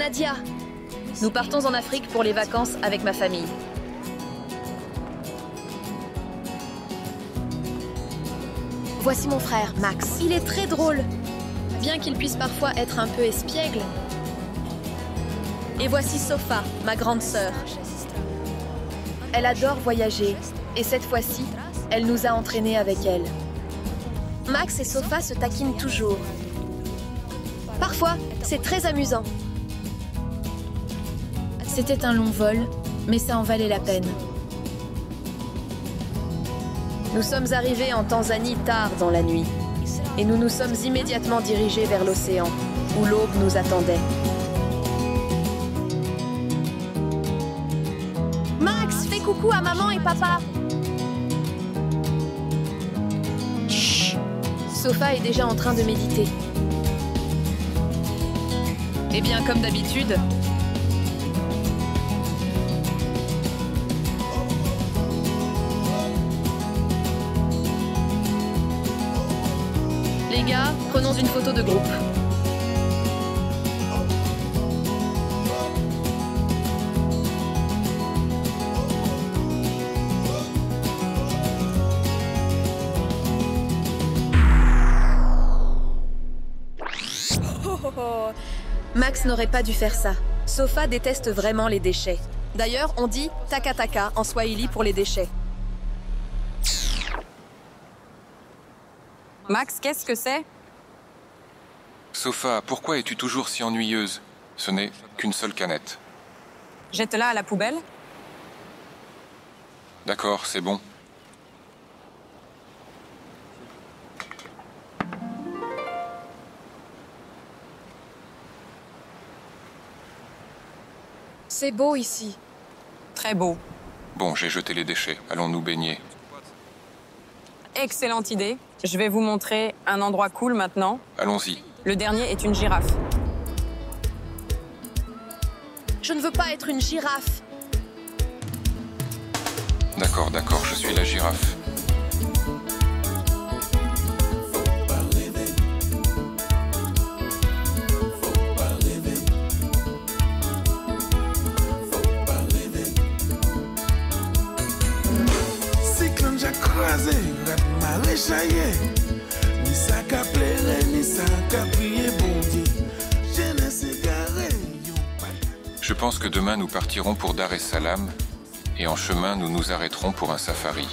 Nadia. Nous partons en Afrique pour les vacances avec ma famille. Voici mon frère, Max. Il est très drôle, bien qu'il puisse parfois être un peu espiègle. Et voici Sofa, ma grande sœur. Elle adore voyager, et cette fois-ci, elle nous a entraînés avec elle. Max et Sofa se taquinent toujours. Parfois, c'est très amusant. C'était un long vol, mais ça en valait la peine. Nous sommes arrivés en Tanzanie tard dans la nuit, et nous nous sommes immédiatement dirigés vers l'océan, où l'aube nous attendait. Max, fais coucou à maman et papa. Chut! Sofa est déjà en train de méditer. Eh bien, comme d'habitude, les gars, prenons une photo de groupe. Max n'aurait pas dû faire ça. Sofa déteste vraiment les déchets. D'ailleurs, on dit taka-taka en swahili pour les déchets. Max, qu'est-ce que c'est? Sofa, pourquoi es-tu toujours si ennuyeuse? Ce n'est qu'une seule canette. Jette-la à la poubelle? D'accord, c'est bon. C'est beau ici. Très beau. Bon, j'ai jeté les déchets. Allons nous baigner. Excellente idée. Je vais vous montrer un endroit cool maintenant. Allons-y. Le dernier est une girafe. Je ne veux pas être une girafe. D'accord, d'accord, je suis la girafe. Je pense que demain nous partirons pour Dar es Salaam et en chemin nous nous arrêterons pour un safari.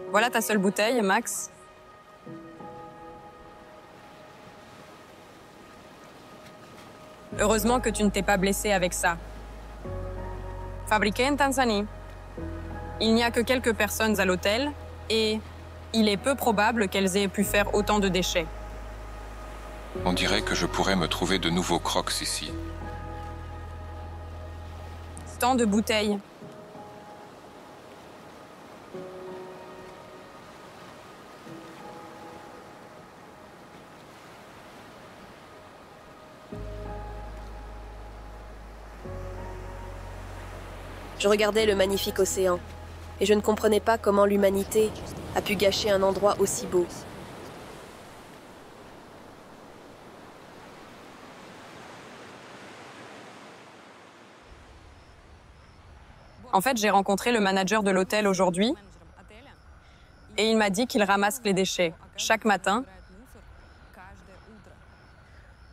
Voilà ta seule bouteille, Max. Heureusement que tu ne t'es pas blessé avec ça. Fabriqué en Tanzanie. Il n'y a que quelques personnes à l'hôtel et il est peu probable qu'elles aient pu faire autant de déchets. On dirait que je pourrais me trouver de nouveaux crocs ici. Tant de bouteilles. Je regardais le magnifique océan, et je ne comprenais pas comment l'humanité a pu gâcher un endroit aussi beau. En fait, j'ai rencontré le manager de l'hôtel aujourd'hui et il m'a dit qu'il ramasse les déchets chaque matin.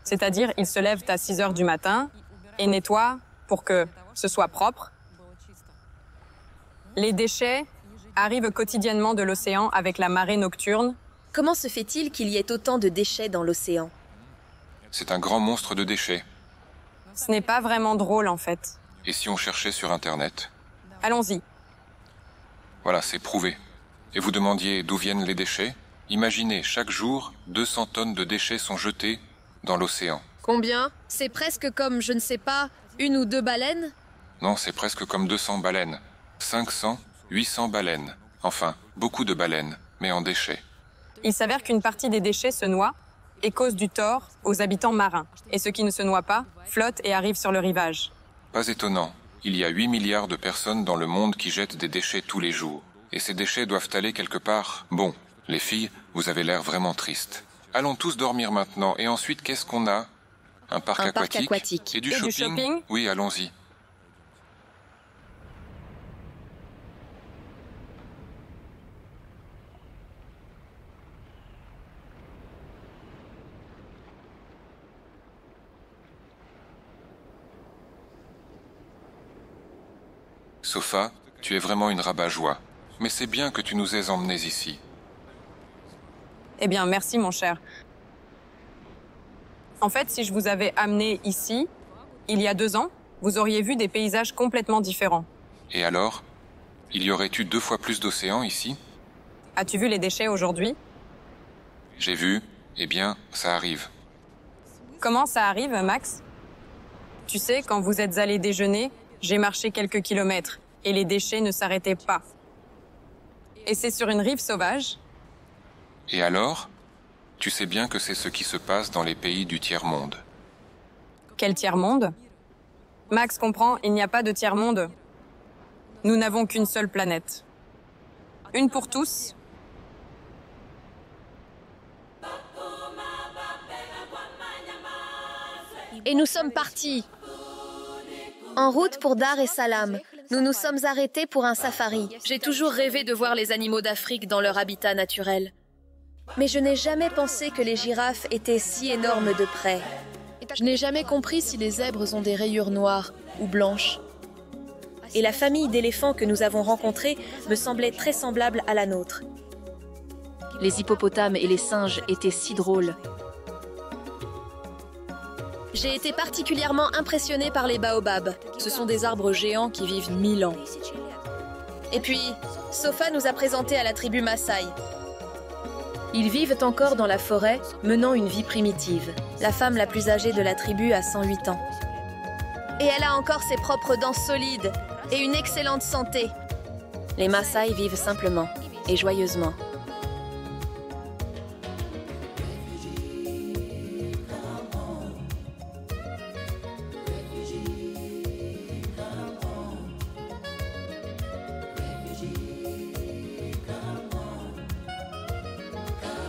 C'est-à-dire, il se lève à 6 heures du matin et nettoie pour que ce soit propre. Les déchets arrivent quotidiennement de l'océan avec la marée nocturne. Comment se fait-il qu'il y ait autant de déchets dans l'océan? C'est un grand monstre de déchets. Ce n'est pas vraiment drôle, en fait. Et si on cherchait sur Internet? Allons-y. Voilà, c'est prouvé. Et vous demandiez d'où viennent les déchets? Imaginez, chaque jour, 200 tonnes de déchets sont jetées dans l'océan. Combien? C'est presque comme, je ne sais pas, 1 ou 2 baleines? Non, c'est presque comme 200 baleines. 500, 800 baleines. Enfin, beaucoup de baleines, mais en déchets. Il s'avère qu'une partie des déchets se noie et cause du tort aux habitants marins. Et ceux qui ne se noient pas flottent et arrivent sur le rivage. Pas étonnant. Il y a 8 milliards de personnes dans le monde qui jettent des déchets tous les jours. Et ces déchets doivent aller quelque part. Bon, les filles, vous avez l'air vraiment tristes. Allons tous dormir maintenant. Et ensuite, qu'est-ce qu'on a? Un parc aquatique. Et du shopping? Oui, allons-y. Sofa, tu es vraiment une rabat-joie. Mais c'est bien que tu nous aies emmenés ici. Eh bien, merci, mon cher. En fait, si je vous avais amené ici, il y a 2 ans, vous auriez vu des paysages complètement différents. Et alors? Il y aurait eu 2 fois plus d'océans ici? As-tu vu les déchets aujourd'hui? J'ai vu. Eh bien, ça arrive. Comment ça arrive, Max? Tu sais, quand vous êtes allés déjeuner, j'ai marché quelques kilomètres et les déchets ne s'arrêtaient pas. Et c'est sur une rive sauvage. Et alors? Tu sais bien que c'est ce qui se passe dans les pays du tiers-monde. Quel tiers-monde? Max comprend, il n'y a pas de tiers-monde. Nous n'avons qu'une seule planète. Une pour tous. Et nous sommes partis. En route pour Dar es Salaam, nous nous sommes arrêtés pour un safari. J'ai toujours rêvé de voir les animaux d'Afrique dans leur habitat naturel. Mais je n'ai jamais pensé que les girafes étaient si énormes de près. Je n'ai jamais compris si les zèbres ont des rayures noires ou blanches. Et la famille d'éléphants que nous avons rencontrée me semblait très semblable à la nôtre. Les hippopotames et les singes étaient si drôles. J'ai été particulièrement impressionnée par les baobabs. Ce sont des arbres géants qui vivent 1000 ans. Et puis, Sofa nous a présenté à la tribu Maasai. Ils vivent encore dans la forêt, menant une vie primitive. La femme la plus âgée de la tribu a 108 ans. Et elle a encore ses propres dents solides et une excellente santé. Les Maasai vivent simplement et joyeusement.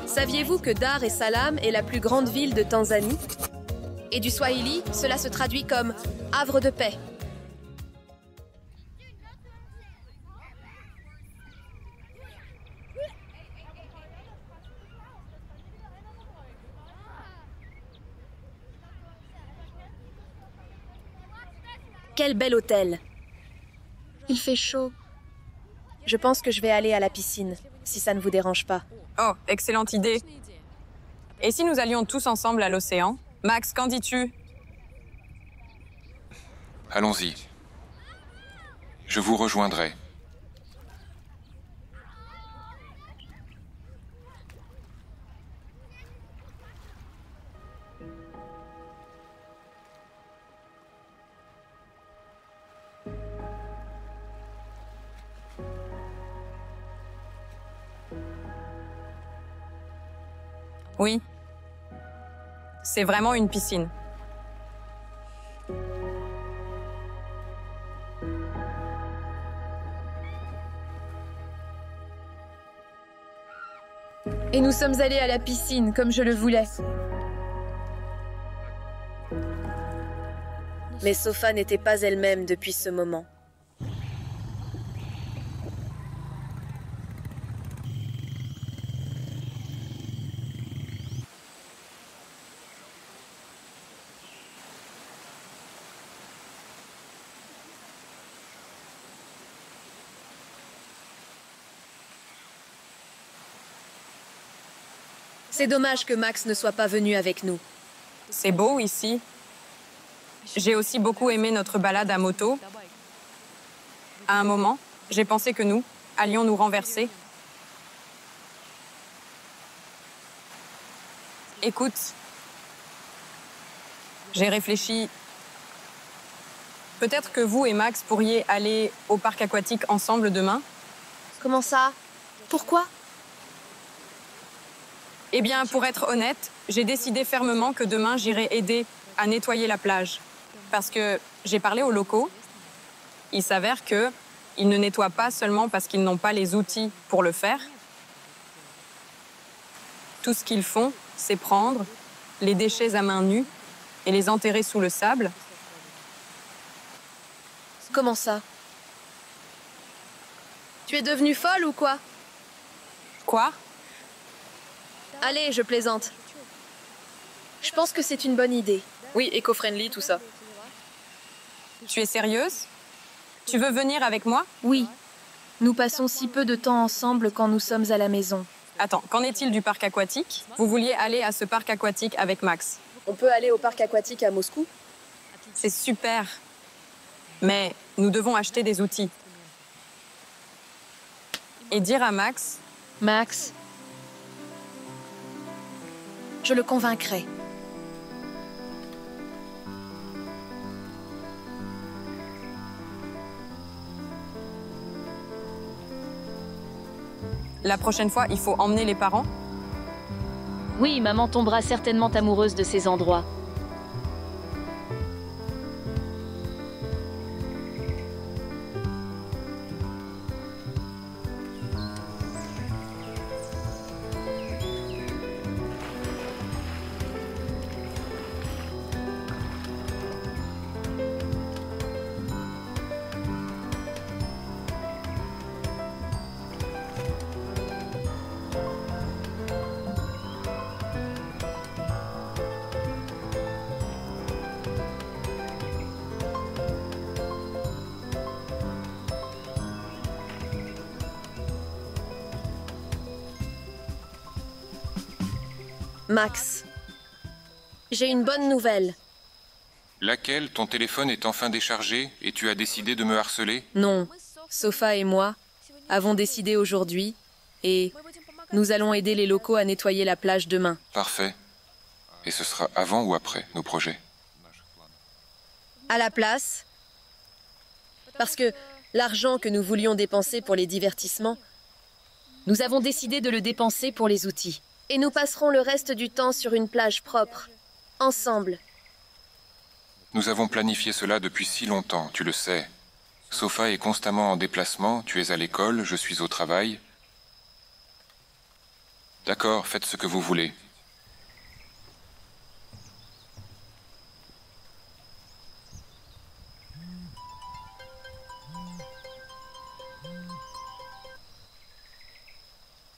Saviez-vous que Dar es Salaam est la plus grande ville de Tanzanie? Et du swahili, cela se traduit comme « havre de paix ». Quel bel hôtel! Il fait chaud. Je pense que je vais aller à la piscine, si ça ne vous dérange pas. Oh, excellente idée. Et si nous allions tous ensemble à l'océan? Max, qu'en dis-tu? Allons-y. Je vous rejoindrai. Oui. C'est vraiment une piscine. Et nous sommes allés à la piscine, comme je le voulais. Mais Sofa n'était pas elle-même depuis ce moment. C'est dommage que Max ne soit pas venu avec nous. C'est beau ici. J'ai aussi beaucoup aimé notre balade à moto. À un moment, j'ai pensé que nous allions nous renverser. Écoute, j'ai réfléchi. Peut-être que vous et Max pourriez aller au parc aquatique ensemble demain. Comment ça? Pourquoi? Eh bien, pour être honnête, j'ai décidé fermement que demain, j'irai aider à nettoyer la plage. Parce que j'ai parlé aux locaux. Il s'avère qu'ils ne nettoient pas seulement parce qu'ils n'ont pas les outils pour le faire. Tout ce qu'ils font, c'est prendre les déchets à main nue et les enterrer sous le sable. Comment ça? Tu es devenue folle ou quoi? Quoi? Allez, je plaisante. Je pense que c'est une bonne idée. Oui, éco-friendly, tout ça. Tu es sérieuse? Tu veux venir avec moi? Oui. Nous passons si peu de temps ensemble quand nous sommes à la maison. Attends, qu'en est-il du parc aquatique? Vous vouliez aller à ce parc aquatique avec Max. On peut aller au parc aquatique à Moscou? C'est super. Mais nous devons acheter des outils. Et dire à Max... Max, je le convaincrai. La prochaine fois, il faut emmener les parents? Oui, maman tombera certainement amoureuse de ces endroits. Max, j'ai une bonne nouvelle. Laquelle? Ton téléphone est enfin déchargé et tu as décidé de me harceler? Non, Sofa et moi avons décidé aujourd'hui et nous allons aider les locaux à nettoyer la plage demain. Parfait. Et ce sera avant ou après nos projets? À la place, parce que l'argent que nous voulions dépenser pour les divertissements, nous avons décidé de le dépenser pour les outils. Et nous passerons le reste du temps sur une plage propre, ensemble. Nous avons planifié cela depuis si longtemps, tu le sais. Sofa est constamment en déplacement, tu es à l'école, je suis au travail. D'accord, faites ce que vous voulez.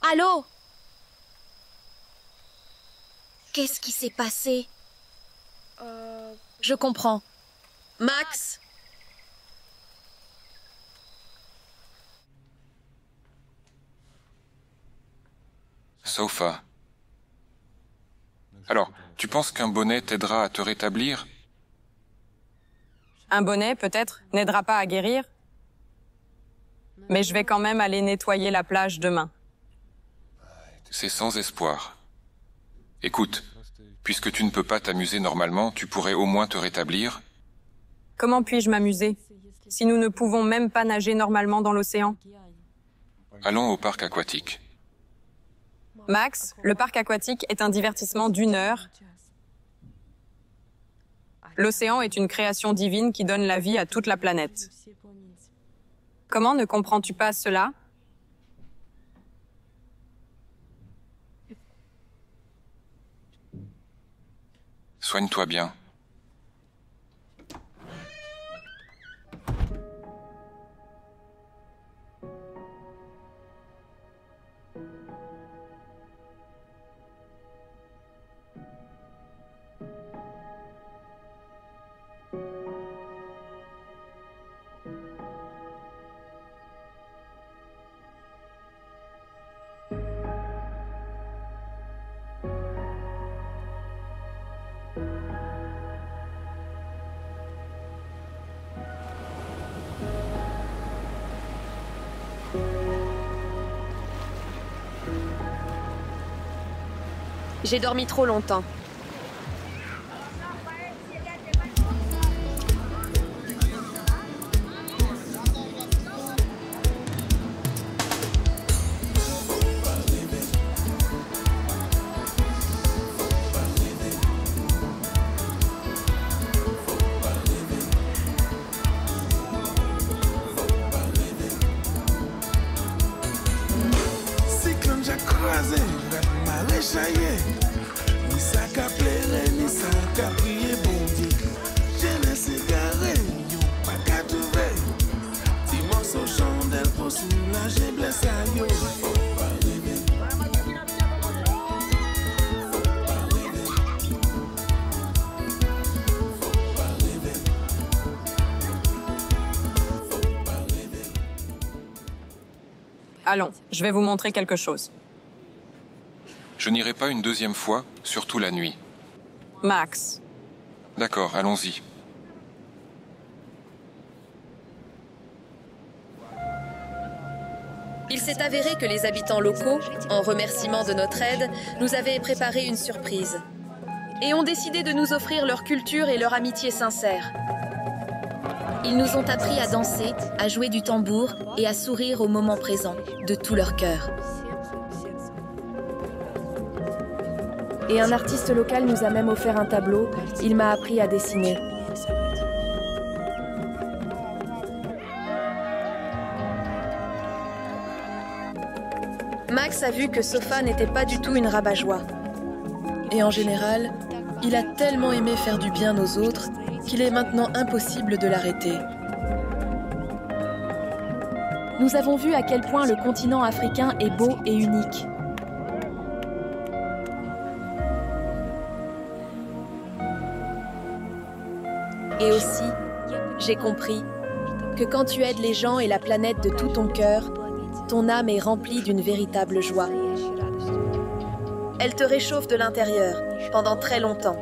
Allô? Qu'est-ce qui s'est passé? Je comprends. Max, Sofa. Alors, tu penses qu'un bonnet t'aidera à te rétablir? Un bonnet, peut-être, n'aidera pas à guérir. Mais je vais quand même aller nettoyer la plage demain. C'est sans espoir. Écoute, puisque tu ne peux pas t'amuser normalement, tu pourrais au moins te rétablir. Comment puis-je m'amuser si nous ne pouvons même pas nager normalement dans l'océan? Allons au parc aquatique. Max, le parc aquatique est un divertissement d'1 heure. L'océan est une création divine qui donne la vie à toute la planète. Comment ne comprends-tu pas cela? Soigne-toi bien. j'ai dormi trop longtemps. croisé, m'a réchaillé. Ni ça qu'a plairé, ni ça qu'a prié, bon Dieu. Je ne sais garé, yo pas qu'à trouver. Ti morceau chandelle pour soulager blessé à yo. Faut pas rêver. Faut pas rêver. Faut pas rêver. Faut pas rêver. Allons, je vais vous montrer quelque chose. Je n'irai pas une deuxième fois, surtout la nuit. Max, D'accord, allons-y. Il s'est avéré que les habitants locaux, en remerciement de notre aide, nous avaient préparé une surprise. Et ont décidé de nous offrir leur culture et leur amitié sincère. Ils nous ont appris à danser, à jouer du tambour et à sourire au moment présent, de tout leur cœur. Et un artiste local nous a même offert un tableau. Il m'a appris à dessiner. Max a vu que Sofa n'était pas du tout une rabat-joie. Et en général, il a tellement aimé faire du bien aux autres qu'il est maintenant impossible de l'arrêter. Nous avons vu à quel point le continent africain est beau et unique. Et aussi, j'ai compris que quand tu aides les gens et la planète de tout ton cœur, ton âme est remplie d'une véritable joie. Elle te réchauffe de l'intérieur pendant très longtemps.